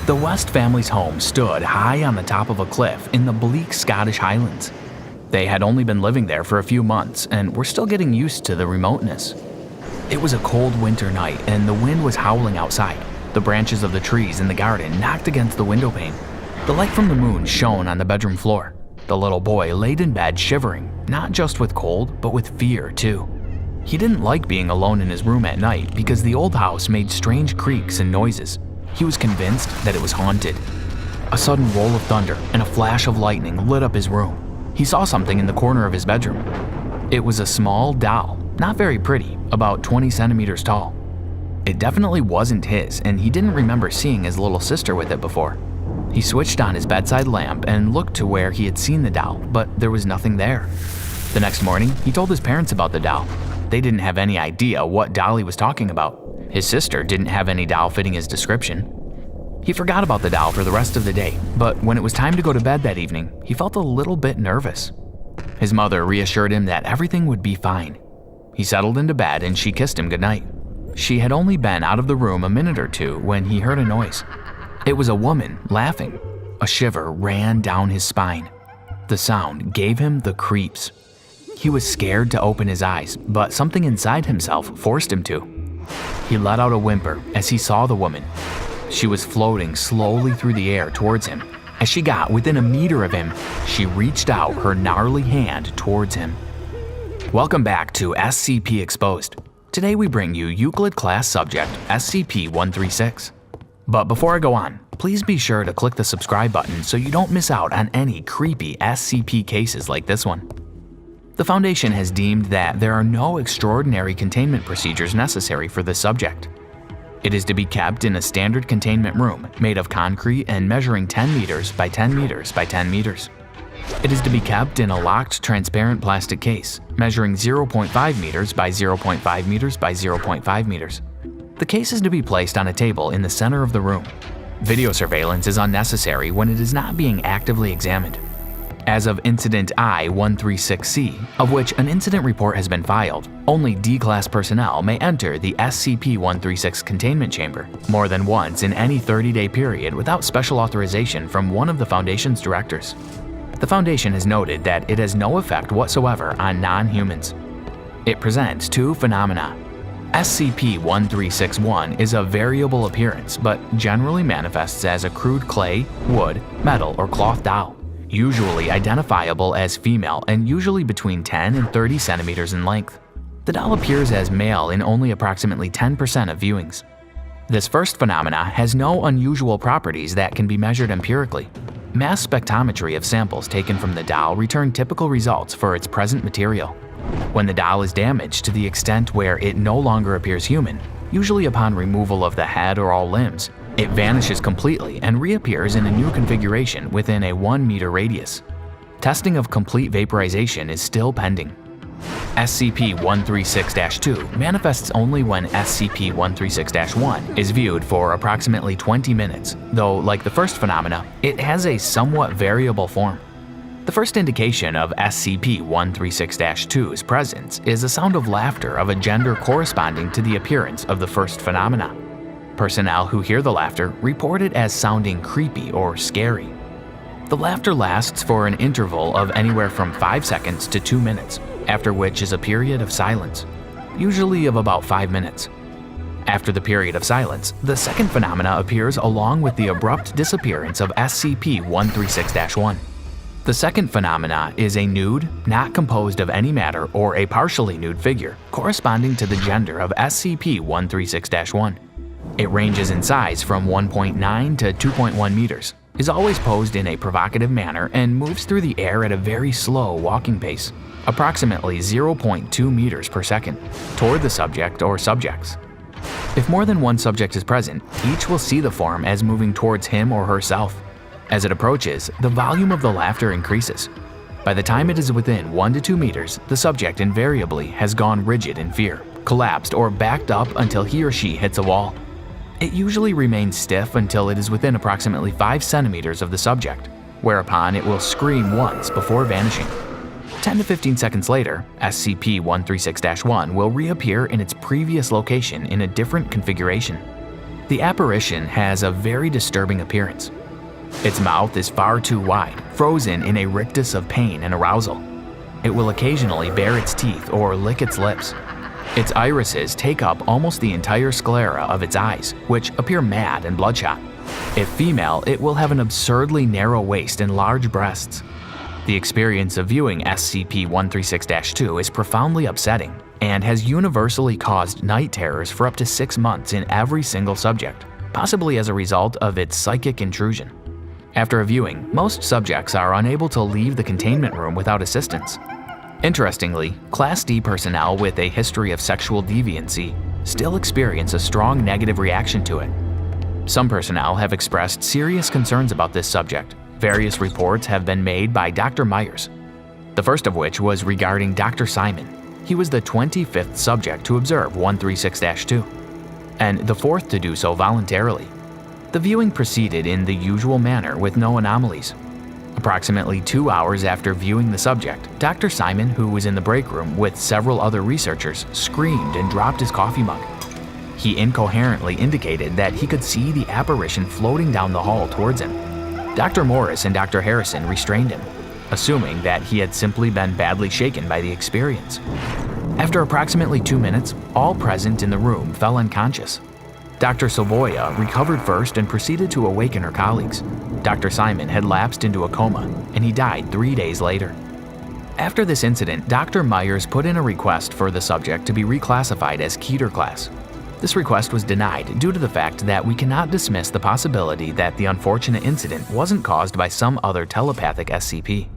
The West family's home stood high on the top of a cliff in the bleak Scottish Highlands. They had only been living there for a few months and were still getting used to the remoteness. It was a cold winter night and the wind was howling outside. The branches of the trees in the garden knocked against the window pane. The light from the moon shone on the bedroom floor. The little boy laid in bed shivering, not just with cold, but with fear too. He didn't like being alone in his room at night because the old house made strange creaks and noises. He was convinced that it was haunted. A sudden roll of thunder and a flash of lightning lit up his room. He saw something in the corner of his bedroom. It was a small doll, not very pretty, about 20 centimeters tall. It definitely wasn't his, and he didn't remember seeing his little sister with it before. He switched on his bedside lamp and looked to where he had seen the doll, but there was nothing there. The next morning, he told his parents about the doll. They didn't have any idea what doll he was talking about. His sister didn't have any doll fitting his description. He forgot about the doll for the rest of the day, but when it was time to go to bed that evening, he felt a little bit nervous. His mother reassured him that everything would be fine. He settled into bed and she kissed him goodnight. She had only been out of the room a minute or two when he heard a noise. It was a woman laughing. A shiver ran down his spine. The sound gave him the creeps. He was scared to open his eyes, but something inside himself forced him to. He let out a whimper as he saw the woman. She was floating slowly through the air towards him. As she got within a meter of him, she reached out her gnarly hand towards him. Welcome back to SCP Exposed. Today we bring you Euclid class subject SCP-136. But before I go on, please be sure to click the subscribe button so you don't miss out on any creepy SCP cases like this one. The Foundation has deemed that there are no extraordinary containment procedures necessary for this subject. It is to be kept in a standard containment room made of concrete and measuring 10 meters by 10 meters by 10 meters. It is to be kept in a locked transparent plastic case, measuring 0.5 meters by 0.5 meters by 0.5 meters. The case is to be placed on a table in the center of the room. Video surveillance is unnecessary when it is not being actively examined. As of Incident I-136C, of which an incident report has been filed, only D-Class personnel may enter the SCP-136 containment chamber more than once in any 30-day period without special authorization from one of the Foundation's directors. The Foundation has noted that it has no effect whatsoever on non-humans. It presents two phenomena. SCP-1361 is of variable appearance but generally manifests as a crude clay, wood, metal, or cloth doll, usually identifiable as female and usually between 10 and 30 centimeters in length. The doll appears as male in only approximately 10% of viewings. This first phenomena has no unusual properties that can be measured empirically. Mass spectrometry of samples taken from the doll return typical results for its present material. When the doll is damaged to the extent where it no longer appears human, usually upon removal of the head or all limbs, it vanishes completely and reappears in a new configuration within a 1-meter radius. Testing of complete vaporization is still pending. SCP-136-2 manifests only when SCP-136-1 is viewed for approximately 20 minutes, though, like the first phenomena, it has a somewhat variable form. The first indication of SCP-136-2's presence is a sound of laughter of a gender corresponding to the appearance of the first phenomena. Personnel who hear the laughter report it as sounding creepy or scary. The laughter lasts for an interval of anywhere from 5 seconds to 2 minutes, after which is a period of silence, usually of about 5 minutes. After the period of silence, the second phenomena appears along with the abrupt disappearance of SCP-136-1. The second phenomena is a nude, not composed of any matter, or a partially nude figure corresponding to the gender of SCP-136-1. It ranges in size from 1.9 to 2.1 meters, is always posed in a provocative manner, and moves through the air at a very slow walking pace, approximately 0.2 meters per second, toward the subject or subjects. If more than one subject is present, each will see the form as moving towards him or herself. As it approaches, the volume of the laughter increases. By the time it is within 1 to 2 meters, the subject invariably has gone rigid in fear, collapsed, or backed up until he or she hits a wall. It usually remains stiff until it is within approximately 5 centimeters of the subject, whereupon it will scream once before vanishing. 10 to 15 seconds later, SCP-136-1 will reappear in its previous location in a different configuration. The apparition has a very disturbing appearance. Its mouth is far too wide, frozen in a rictus of pain and arousal. It will occasionally bare its teeth or lick its lips. Its irises take up almost the entire sclera of its eyes, which appear mad and bloodshot. If female, it will have an absurdly narrow waist and large breasts. The experience of viewing SCP-136-2 is profoundly upsetting and has universally caused night terrors for up to 6 months in every single subject, possibly as a result of its psychic intrusion. After a viewing, most subjects are unable to leave the containment room without assistance. Interestingly, Class D personnel with a history of sexual deviancy still experience a strong negative reaction to it. Some personnel have expressed serious concerns about this subject. Various reports have been made by Dr. Myers, the first of which was regarding Dr. Simon. He was the 25th subject to observe 136-2, and the 4th to do so voluntarily. The viewing proceeded in the usual manner with no anomalies. Approximately 2 hours after viewing the subject, Dr. Simon, who was in the break room with several other researchers, screamed and dropped his coffee mug. He incoherently indicated that he could see the apparition floating down the hall towards him. Dr. Morris and Dr. Harrison restrained him, assuming that he had simply been badly shaken by the experience. After approximately 2 minutes, all present in the room fell unconscious. Dr. Savoya recovered first and proceeded to awaken her colleagues. Dr. Simon had lapsed into a coma, and he died 3 days later. After this incident, Dr. Myers put in a request for the subject to be reclassified as Keter class. This request was denied due to the fact that we cannot dismiss the possibility that the unfortunate incident wasn't caused by some other telepathic SCP.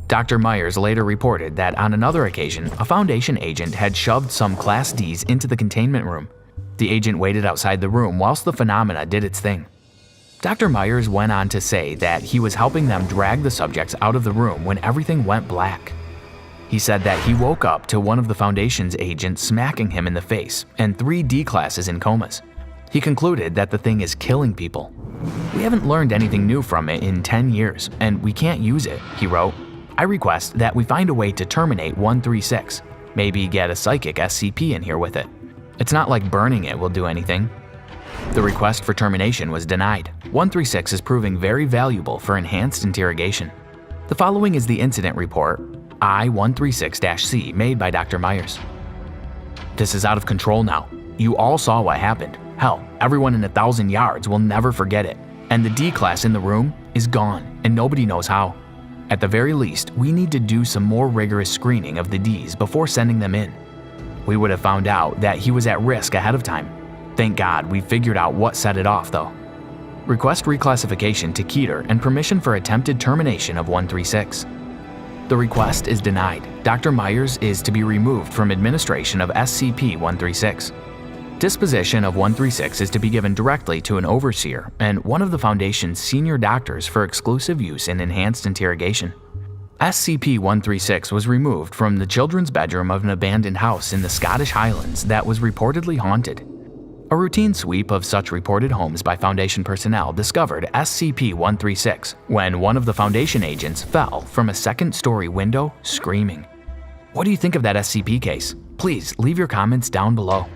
Dr. Myers later reported that on another occasion, a Foundation agent had shoved some Class Ds into the containment room. The agent waited outside the room whilst the phenomena did its thing. Dr. Myers went on to say that he was helping them drag the subjects out of the room when everything went black. He said that he woke up to one of the Foundation's agents smacking him in the face and 3 D classes in comas. He concluded that the thing is killing people. "We haven't learned anything new from it in 10 years, and we can't use it," he wrote. "I request that we find a way to terminate 136, maybe get a psychic SCP in here with it. It's not like burning it will do anything." The request for termination was denied. 136 is proving very valuable for enhanced interrogation. The following is the incident report, I-136-C, made by Dr. Myers. "This is out of control now. You all saw what happened. Hell, everyone in 1,000 yards will never forget it. And the D class in the room is gone, and nobody knows how. At the very least, we need to do some more rigorous screening of the Ds before sending them in. We would have found out that he was at risk ahead of time. Thank God we figured out what set it off, though. Request reclassification to Keter and permission for attempted termination of 136. The request is denied. Dr. Myers is to be removed from administration of SCP-136. Disposition of 136 is to be given directly to an overseer and one of the Foundation's senior doctors for exclusive use in enhanced interrogation. SCP-136 was removed from the children's bedroom of an abandoned house in the Scottish Highlands that was reportedly haunted. A routine sweep of such reported homes by Foundation personnel discovered SCP-136 when one of the Foundation agents fell from a second-story window screaming. What do you think of that SCP case? Please leave your comments down below.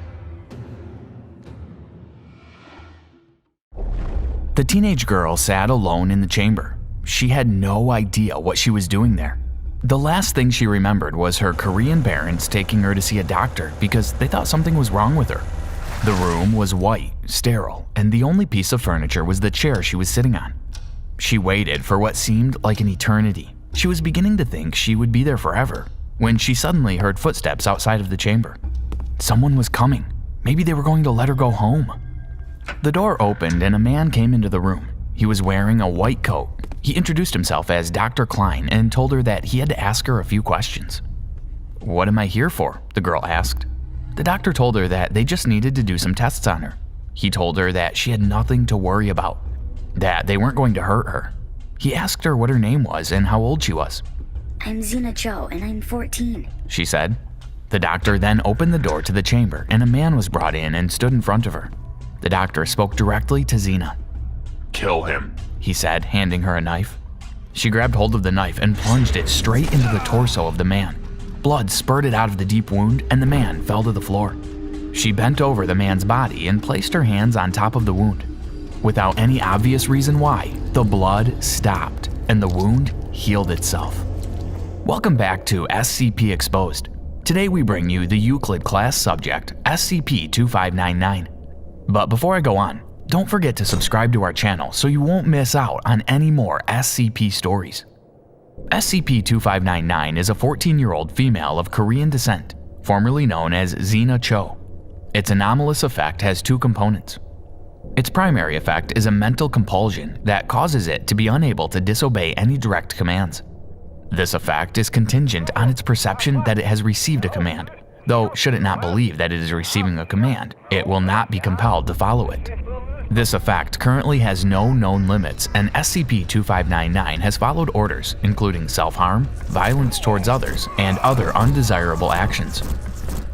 The teenage girl sat alone in the chamber. She had no idea what she was doing there. The last thing she remembered was her Korean parents taking her to see a doctor because they thought something was wrong with her. The room was white, sterile, and the only piece of furniture was the chair she was sitting on. She waited for what seemed like an eternity. She was beginning to think she would be there forever when she suddenly heard footsteps outside of the chamber. Someone was coming. Maybe they were going to let her go home. The door opened and a man came into the room. He was wearing a white coat. He introduced himself as Dr. Klein and told her that he had to ask her a few questions. "What am I here for?" the girl asked. The doctor told her that they just needed to do some tests on her. He told her that she had nothing to worry about, that they weren't going to hurt her. He asked her what her name was and how old she was. "I'm Xena Cho, and I'm 14, she said. The doctor then opened the door to the chamber and a man was brought in and stood in front of her. The doctor spoke directly to Xena. "Kill him," he said, handing her a knife. She grabbed hold of the knife and plunged it straight into the torso of the man. Blood spurted out of the deep wound and the man fell to the floor. She bent over the man's body and placed her hands on top of the wound. Without any obvious reason why, the blood stopped and the wound healed itself. Welcome back to SCP Exposed. Today we bring you the Euclid class subject, SCP-2599. But before I go on, don't forget to subscribe to our channel so you won't miss out on any more SCP stories. SCP-2599 is a 14-year-old female of Korean descent, formerly known as Xena Cho. Its anomalous effect has two components. Its primary effect is a mental compulsion that causes it to be unable to disobey any direct commands. This effect is contingent on its perception that it has received a command, though should it not believe that it is receiving a command, it will not be compelled to follow it. This effect currently has no known limits, and SCP-2599 has followed orders, including self-harm, violence towards others, and other undesirable actions.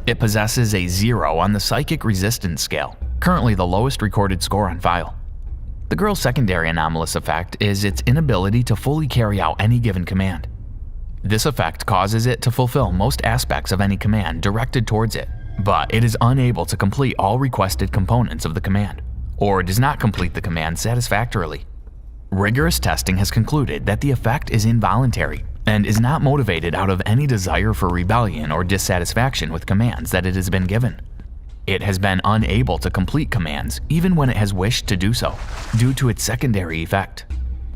It possesses a 0 on the Psychic Resistance Scale, currently the lowest recorded score on file. The girl's secondary anomalous effect is its inability to fully carry out any given command. This effect causes it to fulfill most aspects of any command directed towards it, but it is unable to complete all requested components of the command, or does not complete the command satisfactorily. Rigorous testing has concluded that the effect is involuntary and is not motivated out of any desire for rebellion or dissatisfaction with commands that it has been given. It has been unable to complete commands even when it has wished to do so, due to its secondary effect.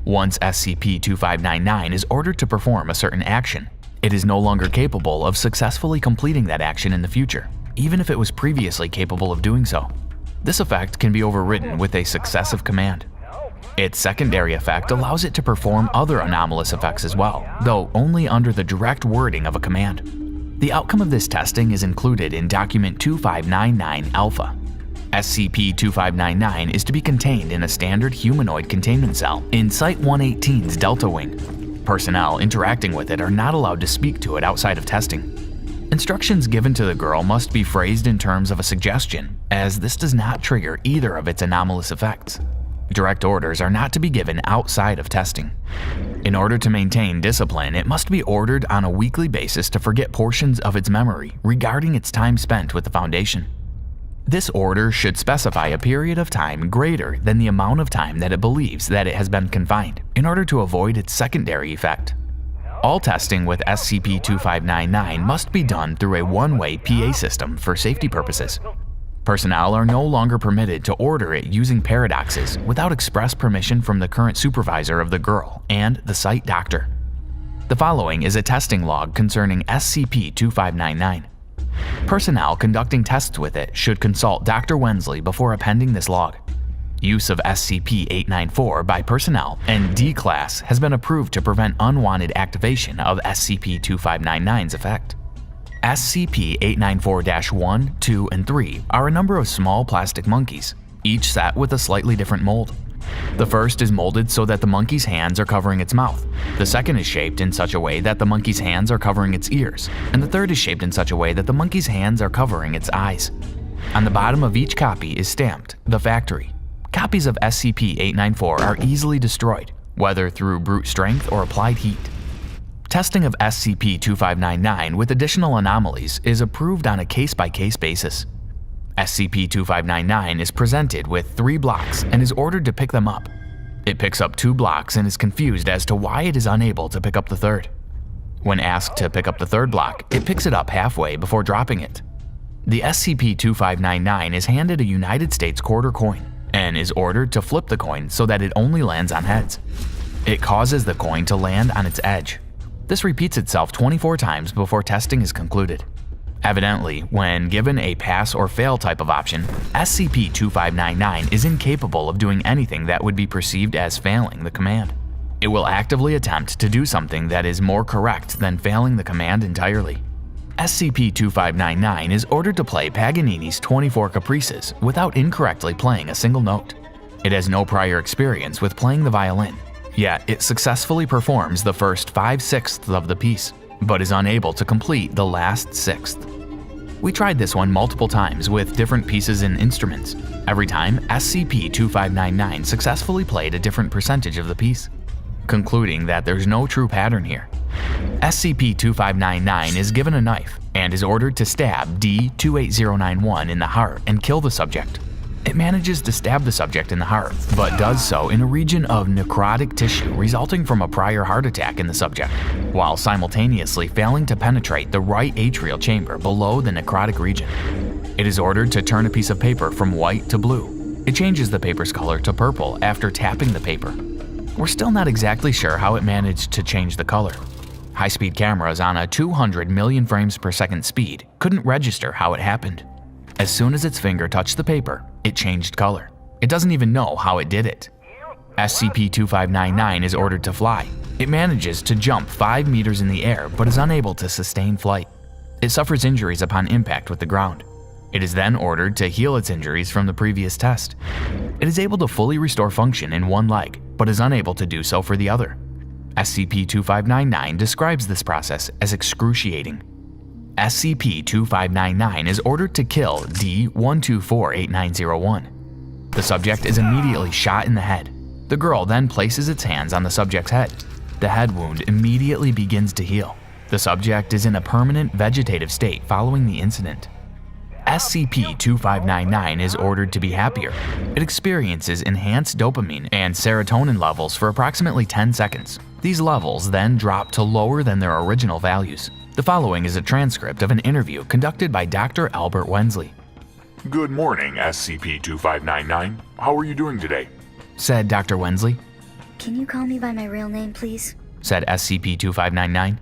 Once SCP-2599 is ordered to perform a certain action, it is no longer capable of successfully completing that action in the future, even if it was previously capable of doing so. This effect can be overridden with a successive command. Its secondary effect allows it to perform other anomalous effects as well, though only under the direct wording of a command. The outcome of this testing is included in Document 2599-Alpha. SCP-2599 is to be contained in a standard humanoid containment cell in Site-118's Delta Wing. Personnel interacting with it are not allowed to speak to it outside of testing. Instructions given to the girl must be phrased in terms of a suggestion, as this does not trigger either of its anomalous effects. Direct orders are not to be given outside of testing. In order to maintain discipline, it must be ordered on a weekly basis to forget portions of its memory regarding its time spent with the Foundation. This order should specify a period of time greater than the amount of time that it believes that it has been confined, in order to avoid its secondary effect. All testing with SCP-2599 must be done through a one-way PA system for safety purposes. Personnel are no longer permitted to order it using paradoxes without express permission from the current supervisor of the girl and the site doctor. The following is a testing log concerning SCP-2599. Personnel conducting tests with it should consult Dr. Wensley before appending this log. Use of SCP-894 by personnel and D-Class has been approved to prevent unwanted activation of SCP-2599's effect. SCP-894-1, 2, and 3 are a number of small plastic monkeys, each set with a slightly different mold. The first is molded so that the monkey's hands are covering its mouth, the second is shaped in such a way that the monkey's hands are covering its ears, and the third is shaped in such a way that the monkey's hands are covering its eyes. On the bottom of each copy is stamped, "The Factory." Copies of SCP-894 are easily destroyed, whether through brute strength or applied heat. Testing of SCP-2599 with additional anomalies is approved on a case-by-case basis. SCP-2599 is presented with 3 blocks and is ordered to pick them up. It picks up 2 blocks and is confused as to why it is unable to pick up the third. When asked to pick up the third block, it picks it up halfway before dropping it. The SCP-2599 is handed a United States quarter coin and is ordered to flip the coin so that it only lands on heads. It causes the coin to land on its edge. This repeats itself 24 times before testing is concluded. Evidently, when given a pass or fail type of option, SCP-2599 is incapable of doing anything that would be perceived as failing the command. It will actively attempt to do something that is more correct than failing the command entirely. SCP-2599 is ordered to play Paganini's 24 Caprices without incorrectly playing a single note. It has no prior experience with playing the violin, yet it successfully performs the first 5/6 of the piece, but is unable to complete the last 1/6. We tried this one multiple times with different pieces and instruments. Every time, SCP-2599 successfully played a different percentage of the piece, concluding that there's no true pattern here. SCP-2599 is given a knife and is ordered to stab D28091 in the heart and kill the subject. It manages to stab the subject in the heart, but does so in a region of necrotic tissue resulting from a prior heart attack in the subject, while simultaneously failing to penetrate the right atrial chamber below the necrotic region. It is ordered to turn a piece of paper from white to blue. It changes the paper's color to purple after tapping the paper. We're still not exactly sure how it managed to change the color. High-speed cameras on a 200 million frames per second speed couldn't register how it happened. As soon as its finger touched the paper, it changed color. It doesn't even know how it did it. SCP-2599 is ordered to fly. It manages to jump 5 meters in the air but is unable to sustain flight. It suffers injuries upon impact with the ground. It is then ordered to heal its injuries from the previous test. It is able to fully restore function in one leg, but is unable to do so for the other. SCP-2599 describes this process as excruciating. SCP-2599 is ordered to kill D1248901. The subject is immediately shot in the head. The girl then places its hands on the subject's head. The head wound immediately begins to heal. The subject is in a permanent vegetative state following the incident. SCP-2599 is ordered to be happier. It experiences enhanced dopamine and serotonin levels for approximately 10 seconds. These levels then drop to lower than their original values. The following is a transcript of an interview conducted by Dr. Albert Wensley. Good morning, SCP-2599. How are you doing today? Said Dr. Wensley. Can you call me by my real name, please? Said SCP-2599.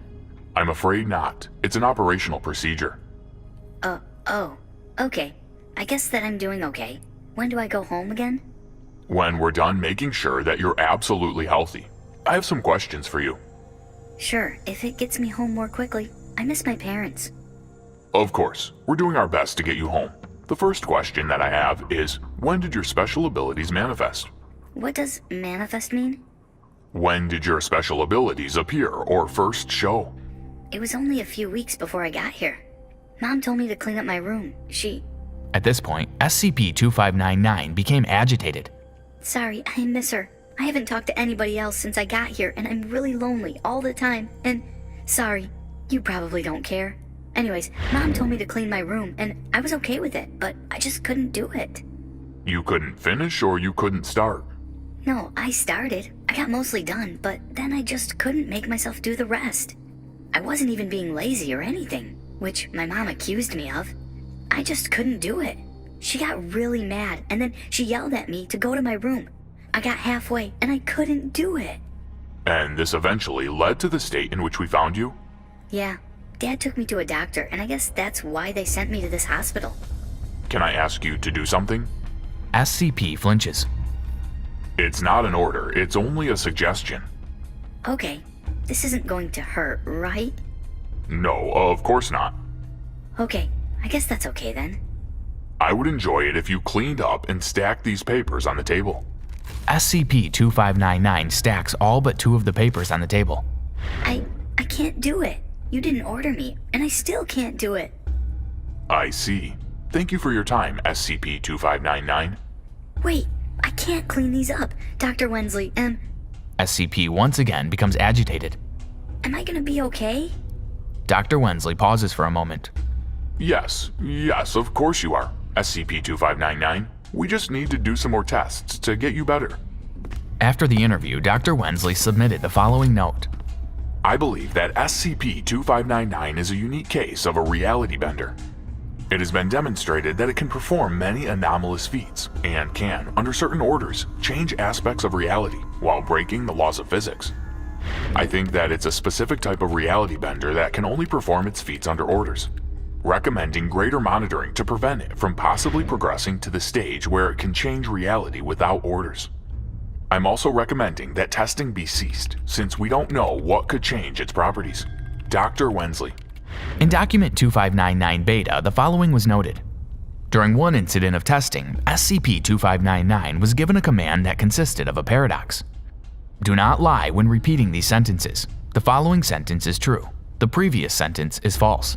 I'm afraid not. It's an operational procedure. Oh, okay. I guess that I'm doing okay. When do I go home again? When we're done making sure that you're absolutely healthy. I have some questions for you. Sure, if it gets me home more quickly. I miss my parents. Of course, we're doing our best to get you home. The first question that I have is, when did your special abilities manifest? What does manifest mean? When did your special abilities appear or first show? It was only a few weeks before I got here. Mom told me to clean up my room. At this point, SCP-2599 became agitated. Sorry, I miss her. I haven't talked to anybody else since I got here, and I'm really lonely all the time. And sorry, you probably don't care. Anyways, Mom told me to clean my room, and I was okay with it, but I just couldn't do it. You couldn't finish or you couldn't start? No, I started. I got mostly done, but then I just couldn't make myself do the rest. I wasn't even being lazy or anything, which my mom accused me of. I just couldn't do it. She got really mad, and then she yelled at me to go to my room. I got halfway, and I couldn't do it. And this eventually led to the state in which we found you? Yeah, Dad took me to a doctor, and I guess that's why they sent me to this hospital. Can I ask you to do something? SCP flinches. It's not an order, it's only a suggestion. Okay, this isn't going to hurt, right? No, of course not. Okay, I guess that's okay then. I would enjoy it if you cleaned up and stacked these papers on the table. SCP-2599 stacks all but 2 of the papers on the table. I can't do it. You didn't order me, and I still can't do it. I see. Thank you for your time, SCP-2599. Wait, I can't clean these up, Dr. Wensley. SCP once again becomes agitated. Am I gonna be okay? Dr. Wensley pauses for a moment. Yes, of course you are, SCP-2599. We just need to do some more tests to get you better. After the interview, Dr. Wensley submitted the following note. I believe that SCP-2599 is a unique case of a reality bender. It has been demonstrated that it can perform many anomalous feats and can, under certain orders, change aspects of reality while breaking the laws of physics. I think that it's a specific type of reality bender that can only perform its feats under orders, recommending greater monitoring to prevent it from possibly progressing to the stage where it can change reality without orders. I'm also recommending that testing be ceased, since we don't know what could change its properties. Dr. Wensley. In Document 2599 Beta, the following was noted. During one incident of testing, SCP-2599 was given a command that consisted of a paradox. Do not lie when repeating these sentences. The following sentence is true. The previous sentence is false.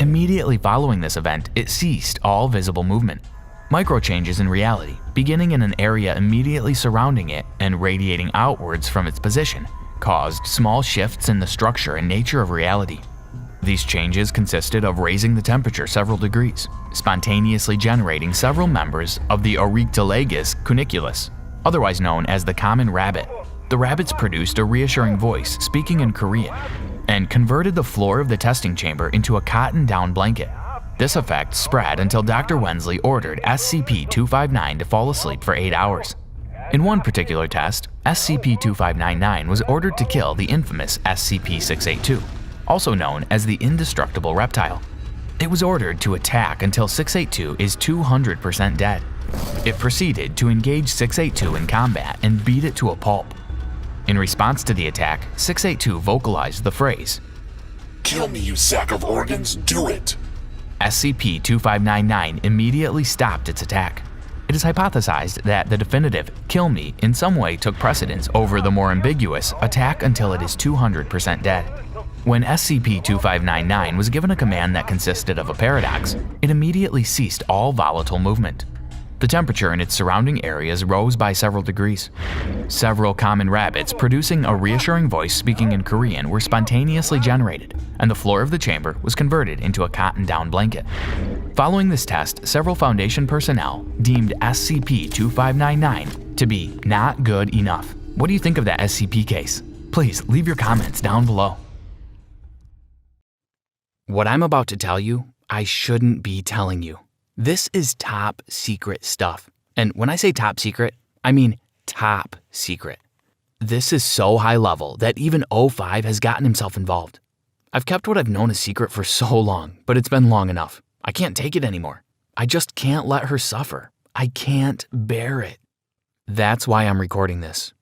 Immediately following this event, it ceased all visible movement. Micro-changes in reality, beginning in an area immediately surrounding it and radiating outwards from its position, caused small shifts in the structure and nature of reality. These changes consisted of raising the temperature several degrees, spontaneously generating several members of the Oryctolagus cuniculus, otherwise known as the common rabbit. The rabbits produced a reassuring voice speaking in Korean, and converted the floor of the testing chamber into a cotton-down blanket. This effect spread until Dr. Wensley ordered SCP-259 to fall asleep for 8 hours. In one particular test, SCP-2599 was ordered to kill the infamous SCP-682, also known as the indestructible reptile. It was ordered to attack until 682 is 200% dead. It proceeded to engage 682 in combat and beat it to a pulp. In response to the attack, 682 vocalized the phrase, "Kill me, you sack of organs, do it!" SCP-2599 immediately stopped its attack. It is hypothesized that the definitive "kill me" in some way took precedence over the more ambiguous "attack until it is 200% dead." When SCP-2599 was given a command that consisted of a paradox, it immediately ceased all volatile movement. The temperature in its surrounding areas rose by several degrees. Several common rabbits producing a reassuring voice speaking in Korean were spontaneously generated, and the floor of the chamber was converted into a cotton-down blanket. Following this test, several Foundation personnel deemed SCP-2599 to be not good enough. What do you think of that SCP case? Please leave your comments down below. What I'm about to tell you, I shouldn't be telling you. This is top secret stuff. And when I say top secret, I mean top secret. This is so high level that even O5 has gotten himself involved. I've kept what I've known a secret for so long, but it's been long enough. I can't take it anymore. I just can't let her suffer. I can't bear it. That's why I'm recording this.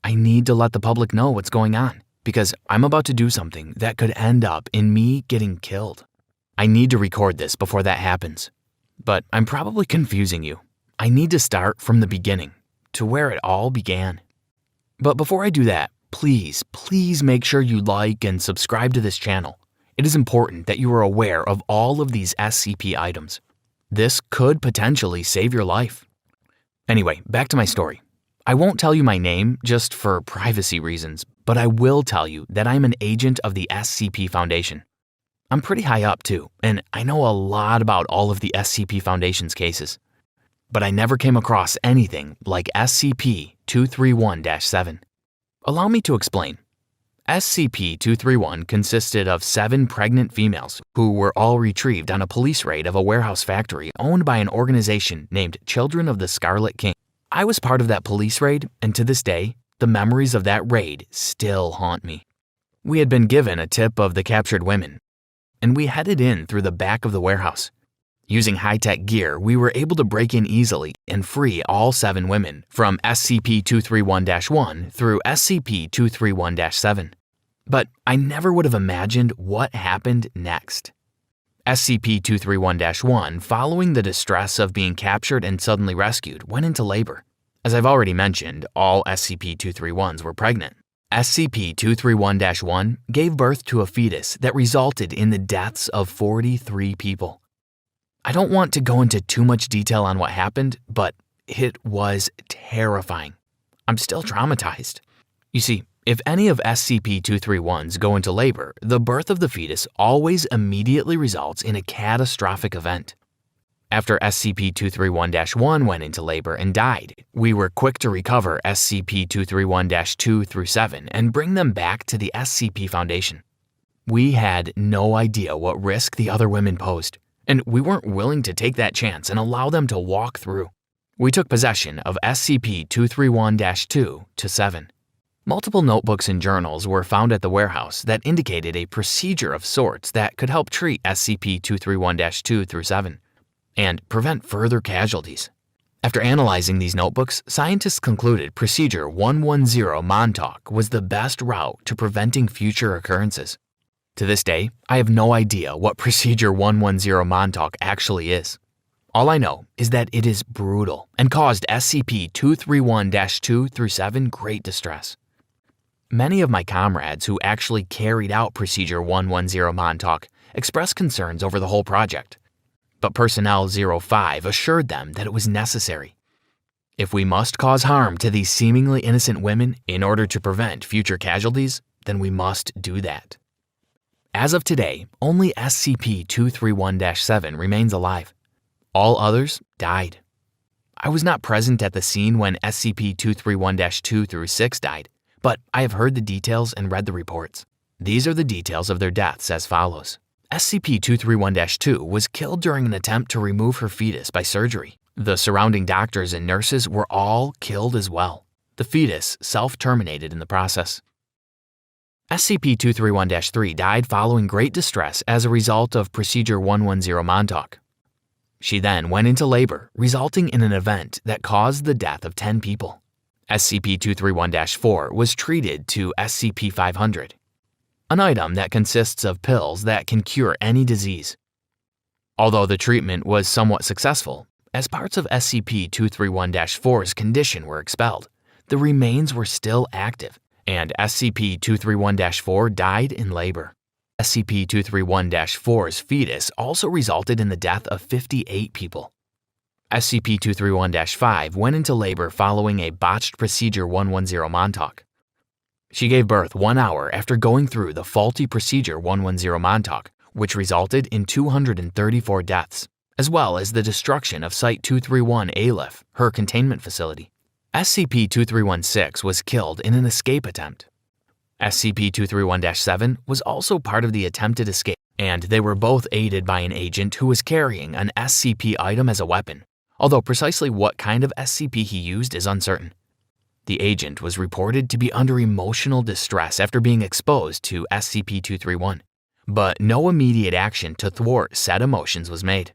I need to let the public know what's going on, because I'm about to do something that could end up in me getting killed. I need to record this before that happens. But I'm probably confusing you. I need to start from the beginning, to where it all began. But before I do that, please make sure you like and subscribe to this channel. It is important that you are aware of all of these SCP items. This could potentially save your life. Anyway, back to my story. I won't tell you my name just for privacy reasons, but I will tell you that I'm an agent of the SCP Foundation. I'm pretty high up too, and I know a lot about all of the SCP Foundation's cases. But I never came across anything like SCP-231-7. Allow me to explain. SCP-231 consisted of 7 pregnant females who were all retrieved on a police raid of a warehouse factory owned by an organization named Children of the Scarlet King. I was part of that police raid, and to this day, the memories of that raid still haunt me. We had been given a tip of the captured women, and we headed in through the back of the warehouse. Using high-tech gear, we were able to break in easily and free all 7 women from SCP-231-1 through SCP-231-7. But I never would have imagined what happened next. SCP-231-1, following the distress of being captured and suddenly rescued, went into labor. As I've already mentioned, all SCP-231s were pregnant. SCP-231-1 gave birth to a fetus that resulted in the deaths of 43 people. I don't want to go into too much detail on what happened, but it was terrifying. I'm still traumatized. You see, if any of SCP-231s go into labor, the birth of the fetus always immediately results in a catastrophic event. After SCP-231-1 went into labor and died, we were quick to recover SCP-231-2 through 7 and bring them back to the SCP Foundation. We had no idea what risk the other women posed, and we weren't willing to take that chance and allow them to walk through. We took possession of SCP-231-2 to 7. Multiple notebooks and journals were found at the warehouse that indicated a procedure of sorts that could help treat SCP-231-2 through 7 and prevent further casualties. After analyzing these notebooks, scientists concluded Procedure 110 Montauk was the best route to preventing future occurrences. To this day, I have no idea what Procedure 110 Montauk actually is. All I know is that it is brutal and caused SCP-231-2 through 7 great distress. Many of my comrades who actually carried out Procedure 110 Montauk expressed concerns over the whole project, but Personnel 05 assured them that it was necessary. If we must cause harm to these seemingly innocent women in order to prevent future casualties, then we must do that. As of today, only SCP-231-7 remains alive. All others died. I was not present at the scene when SCP-231-2 through 6 died, but I have heard the details and read the reports. These are the details of their deaths as follows. SCP-231-2 was killed during an attempt to remove her fetus by surgery. The surrounding doctors and nurses were all killed as well. The fetus self-terminated in the process. SCP-231-3 died following great distress as a result of Procedure 110 Montauk. She then went into labor, resulting in an event that caused the death of 10 people. SCP-231-4 was treated to SCP-500, an item that consists of pills that can cure any disease. Although the treatment was somewhat successful, as parts of SCP-231-4's condition were expelled, the remains were still active, and SCP-231-4 died in labor. SCP-231-4's fetus also resulted in the death of 58 people. SCP-231-5 went into labor following a botched Procedure 110 Montauk. She gave birth 1 hour after going through the faulty Procedure 110 Montauk, which resulted in 234 deaths, as well as the destruction of Site-231 Aleph, her containment facility. SCP-2316 was killed in an escape attempt. SCP-231-7 was also part of the attempted escape, and they were both aided by an agent who was carrying an SCP item as a weapon, although precisely what kind of SCP he used is uncertain. The agent was reported to be under emotional distress after being exposed to SCP-231, but no immediate action to thwart said emotions was made.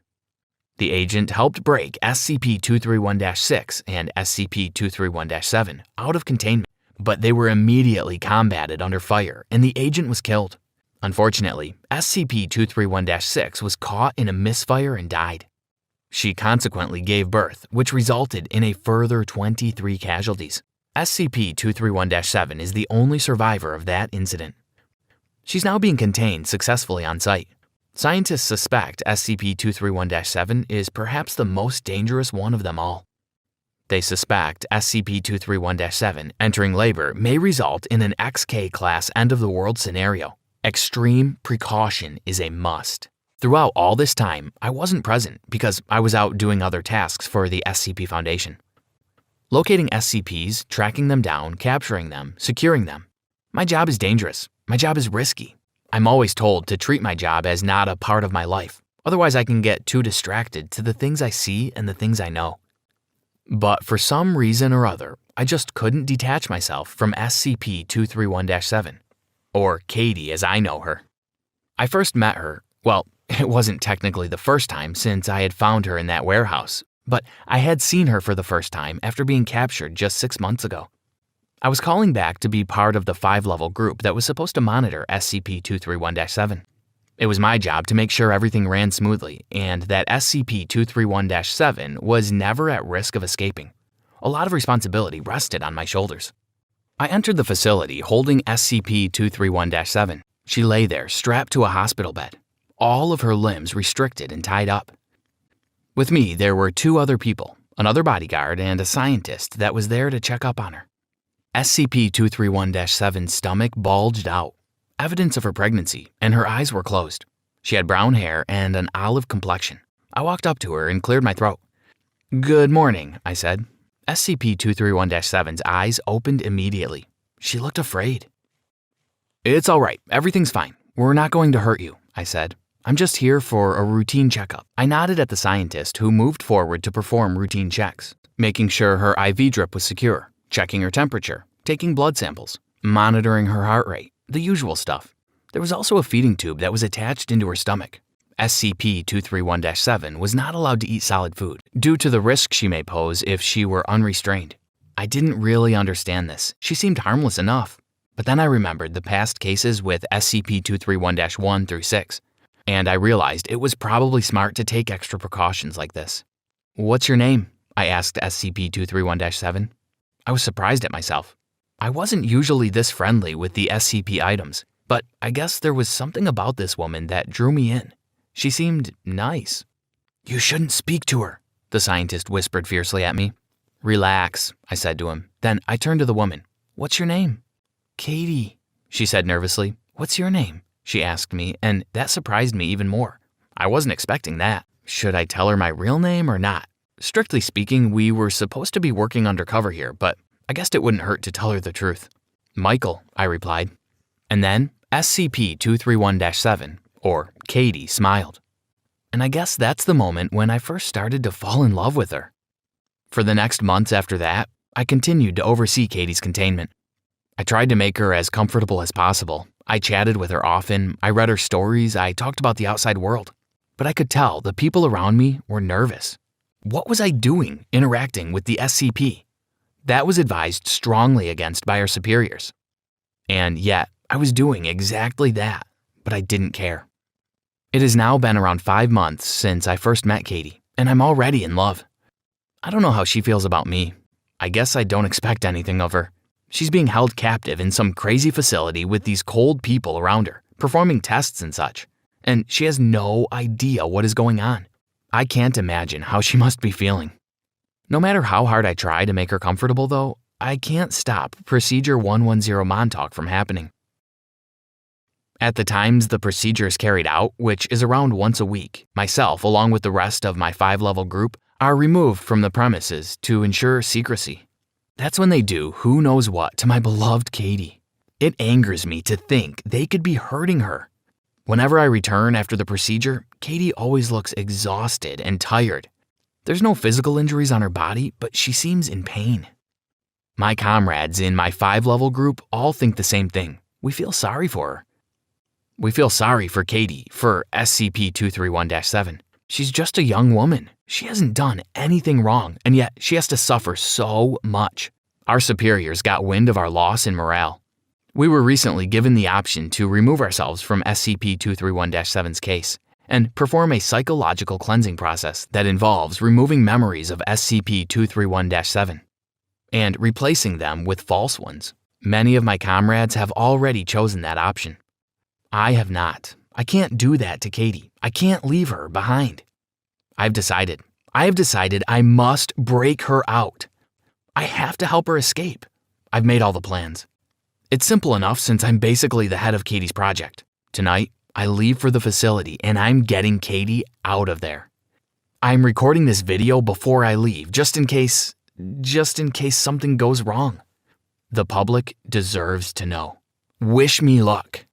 The agent helped break SCP-231-6 and SCP-231-7 out of containment, but they were immediately combated under fire and the agent was killed. Unfortunately, SCP-231-6 was caught in a misfire and died. She consequently gave birth, which resulted in a further 23 casualties. SCP-231-7 is the only survivor of that incident. She's now being contained successfully on site. Scientists suspect SCP-231-7 is perhaps the most dangerous one of them all. They suspect SCP-231-7 entering labor may result in an XK-class end-of-the-world scenario. Extreme precaution is a must. Throughout all this time, I wasn't present because I was out doing other tasks for the SCP Foundation. Locating SCPs, tracking them down, capturing them, securing them. My job is dangerous. My job is risky. I'm always told to treat my job as not a part of my life. Otherwise, I can get too distracted to the things I see and the things I know. But for some reason or other, I just couldn't detach myself from SCP-231-7, or Katie as I know her. I first met her, well, it wasn't technically the first time since I had found her in that warehouse, but I had seen her for the first time after being captured just 6 months ago. I was calling back to be part of the 5-level group that was supposed to monitor SCP-231-7. It was my job to make sure everything ran smoothly and that SCP-231-7 was never at risk of escaping. A lot of responsibility rested on my shoulders. I entered the facility holding SCP-231-7. She lay there strapped to a hospital bed, all of her limbs restricted and tied up. With me, there were 2 other people, another bodyguard and a scientist that was there to check up on her. SCP-231-7's stomach bulged out, evidence of her pregnancy, and her eyes were closed. She had brown hair and an olive complexion. I walked up to her and cleared my throat. "Good morning," I said. SCP-231-7's eyes opened immediately. She looked afraid. "It's all right. Everything's fine. We're not going to hurt you," I said. "I'm just here for a routine checkup." I nodded at the scientist who moved forward to perform routine checks, making sure her IV drip was secure, checking her temperature, taking blood samples, monitoring her heart rate, the usual stuff. There was also a feeding tube that was attached into her stomach. SCP-231-7 was not allowed to eat solid food due to the risk she may pose if she were unrestrained. I didn't really understand this. She seemed harmless enough. But then I remembered the past cases with SCP-231-1 through 6, and I realized it was probably smart to take extra precautions like this. "What's your name?" I asked SCP-231-7. I was surprised at myself. I wasn't usually this friendly with the SCP items, but I guess there was something about this woman that drew me in. She seemed nice. "You shouldn't speak to her," the scientist whispered fiercely at me. "Relax," I said to him. Then I turned to the woman. "What's your name?" "Katie," she said nervously. "What's your name?" she asked me, and that surprised me even more. I wasn't expecting that. Should I tell her my real name or not? Strictly speaking, we were supposed to be working undercover here, but I guessed it wouldn't hurt to tell her the truth. Michael, I replied. And then SCP-231-7, or Katie, smiled. And I guess that's the moment when I first started to fall in love with her. For the next months after that, I continued to oversee Katie's containment. I tried to make her as comfortable as possible. I chatted with her often, I read her stories, I talked about the outside world. But I could tell the people around me were nervous. What was I doing interacting with the SCP? That was advised strongly against by our superiors. And yet, I was doing exactly that, but I didn't care. It has now been around 5 months since I first met Katie, and I'm already in love. I don't know how she feels about me. I guess I don't expect anything of her. She's being held captive in some crazy facility with these cold people around her, performing tests and such, and she has no idea what is going on. I can't imagine how she must be feeling. No matter how hard I try to make her comfortable, though, I can't stop Procedure 110 Montauk from happening. At the times the procedure is carried out, which is around once a week, myself, along with the rest of my 5-level group, are removed from the premises to ensure secrecy. That's when they do who knows what to my beloved Katie. It angers me to think they could be hurting her. Whenever I return after the procedure, Katie always looks exhausted and tired. There's no physical injuries on her body, but she seems in pain. My comrades in my 5-level group all think the same thing. We feel sorry for her. We feel sorry for Katie, for SCP-231-7. She's just a young woman. She hasn't done anything wrong, and yet she has to suffer so much. Our superiors got wind of our loss in morale. We were recently given the option to remove ourselves from SCP-231-7's case and perform a psychological cleansing process that involves removing memories of SCP-231-7 and replacing them with false ones. Many of my comrades have already chosen that option. I have not. I can't do that to Katie. I can't leave her behind. I have decided I must break her out. I have to help her escape. I've made all the plans. It's simple enough since I'm basically the head of Katie's project. Tonight, I leave for the facility and I'm getting Katie out of there. I'm recording this video before I leave, just in case something goes wrong. The public deserves to know. Wish me luck.